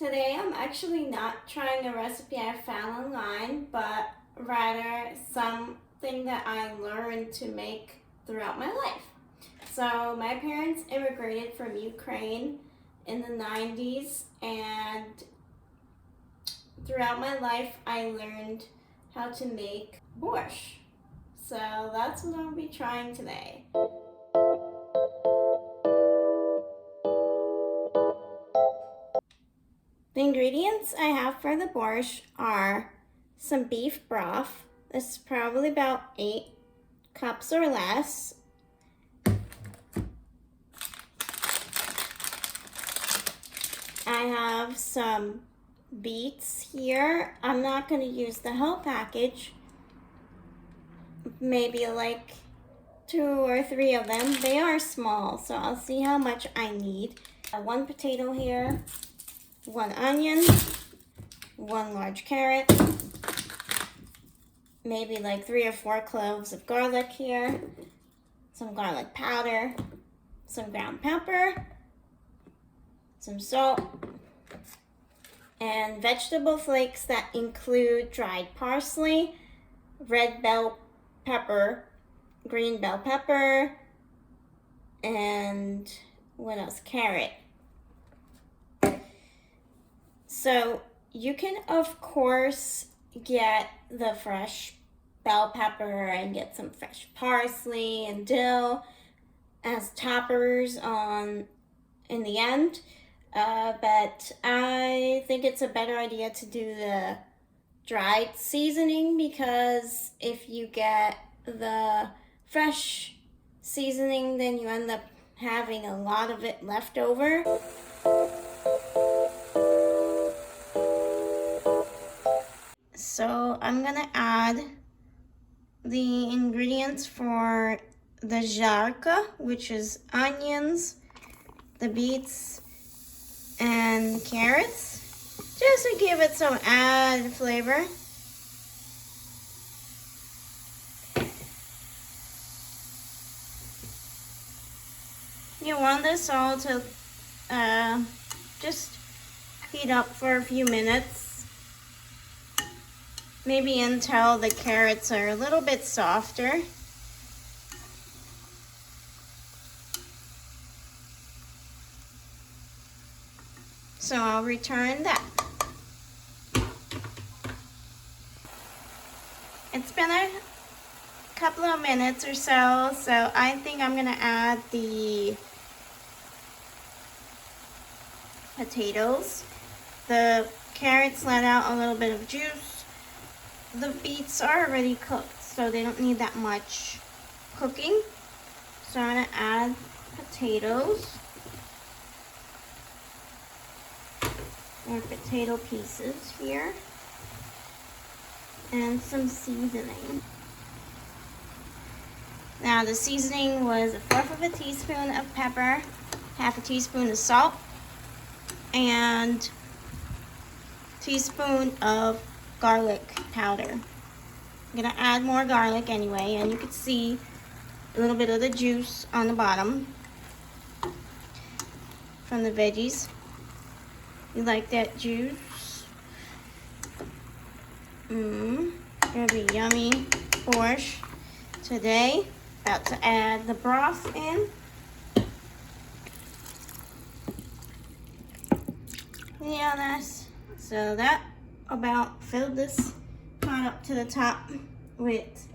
Today I'm actually not trying a recipe I found online, but rather something that I learned to make throughout my life. So my parents immigrated from Ukraine in the 90s, and throughout my life I learned how to make borscht. So that's what I'll be trying today. The ingredients I have for the borscht are some beef broth. This is probably about 8 cups or less. I have some beets here. I'm not going to use the whole package. Maybe like 2 or 3 of them. They are small, so I'll see how much I need. 1 potato here, 1 onion, 1 large carrot, maybe like 3 or 4 cloves of garlic here, some garlic powder, some ground pepper, some salt, and vegetable flakes that include dried parsley, red bell pepper, green bell pepper, and what else? Carrot. So you can, of course, get the fresh bell pepper and get some fresh parsley and dill as toppers in the end. But I think it's a better idea to do the dried seasoning, because if you get the fresh seasoning, then you end up having a lot of it left over. So I'm gonna add the ingredients for the jarka, which is onions, the beets, and carrots, just to give it some added flavor. You want this all to just heat up for a few minutes, maybe until the carrots are a little bit softer. So I'll return that. It's been a couple of minutes or so, so I think I'm gonna add the potatoes. The carrots let out a little bit of juice. The beets are already cooked, so they don't need that much cooking. So I'm gonna add potatoes, or potato pieces here, and some seasoning. Now the seasoning was 1/4 of a teaspoon of pepper, 1/2 teaspoon of salt, and a teaspoon of garlic powder. I'm gonna add more garlic anyway, and you can see a little bit of the juice on the bottom from the veggies. You like that juice? Gonna be yummy borscht today. About to add the broth in. Yeah, nice. So that about filled this pot up to the top with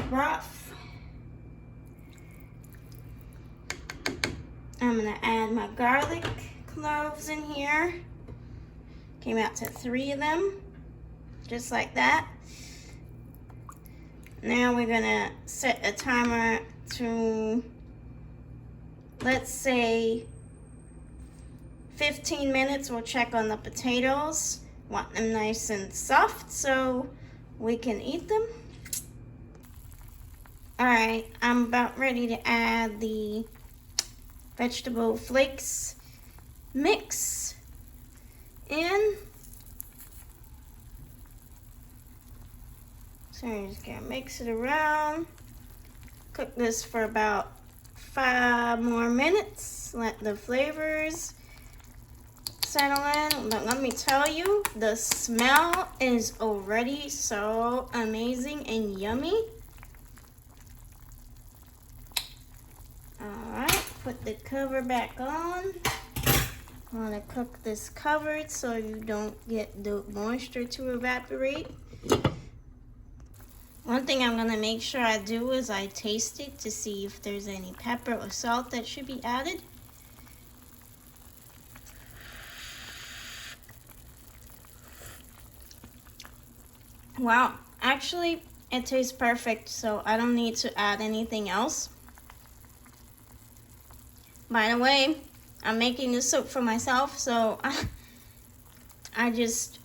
broth. I'm gonna add my garlic cloves in here. Came out to 3 of them, just like that. Now we're gonna set a timer to, let's say, 15 minutes. We'll check on the potatoes. Want them nice and soft so we can eat them. All right, I'm about ready to add the vegetable flakes mix in. So I'm just gonna mix it around. Cook this for about 5 more minutes. Let the flavors settle in. But let me tell you, the smell is already so amazing and yummy. Alright, put the cover back on. I want to cook this covered so you don't get the moisture to evaporate. One thing I'm going to make sure I do is I taste it to see if there's any pepper or salt that should be added. Wow, actually it tastes perfect, so I don't need to add anything else. By the way, I'm making this soup for myself, so I just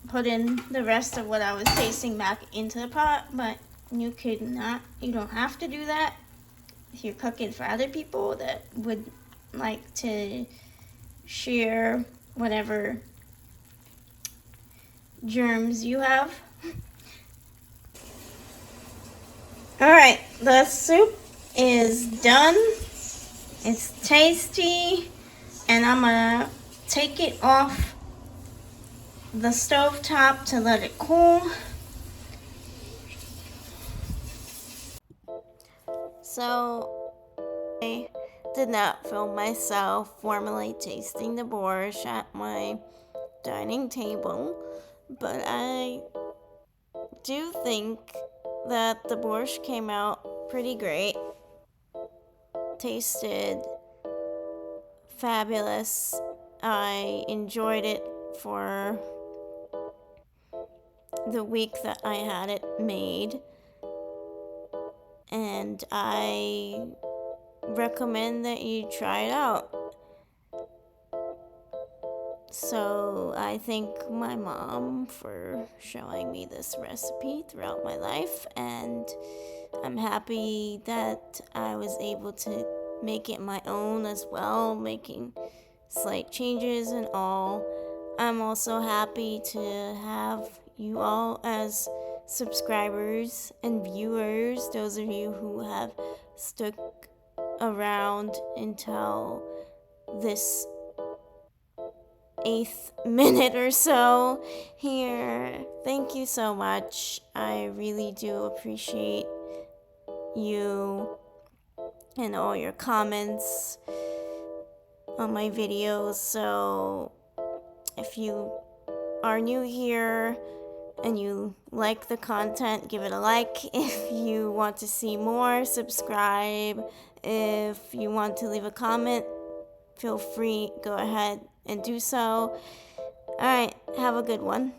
put in the rest of what I was tasting back into the pot, but you don't have to do that if you're cooking for other people that would like to share whatever germs you have. Alright, the soup is done. It's tasty, and I'm gonna take it off the stove top to let it cool. So I did not film myself formally tasting the borscht at my dining table, but I do think that the borscht came out pretty great. Tasted fabulous. I enjoyed it for the week that I had it made, and I recommend that you try it out. So I thank my mom for showing me this recipe throughout my life, and I'm happy that I was able to make it my own as well, making slight changes and all. I'm also happy to have you all as subscribers and viewers, those of you who have stuck around until this 8th minute or so here. Thank you so much. I really do appreciate you and all your comments on my videos. So if you are new here and you like the content, give it a like. If you want to see more, subscribe. If you want to leave a comment, feel free, go ahead and do so. Alright, have a good one.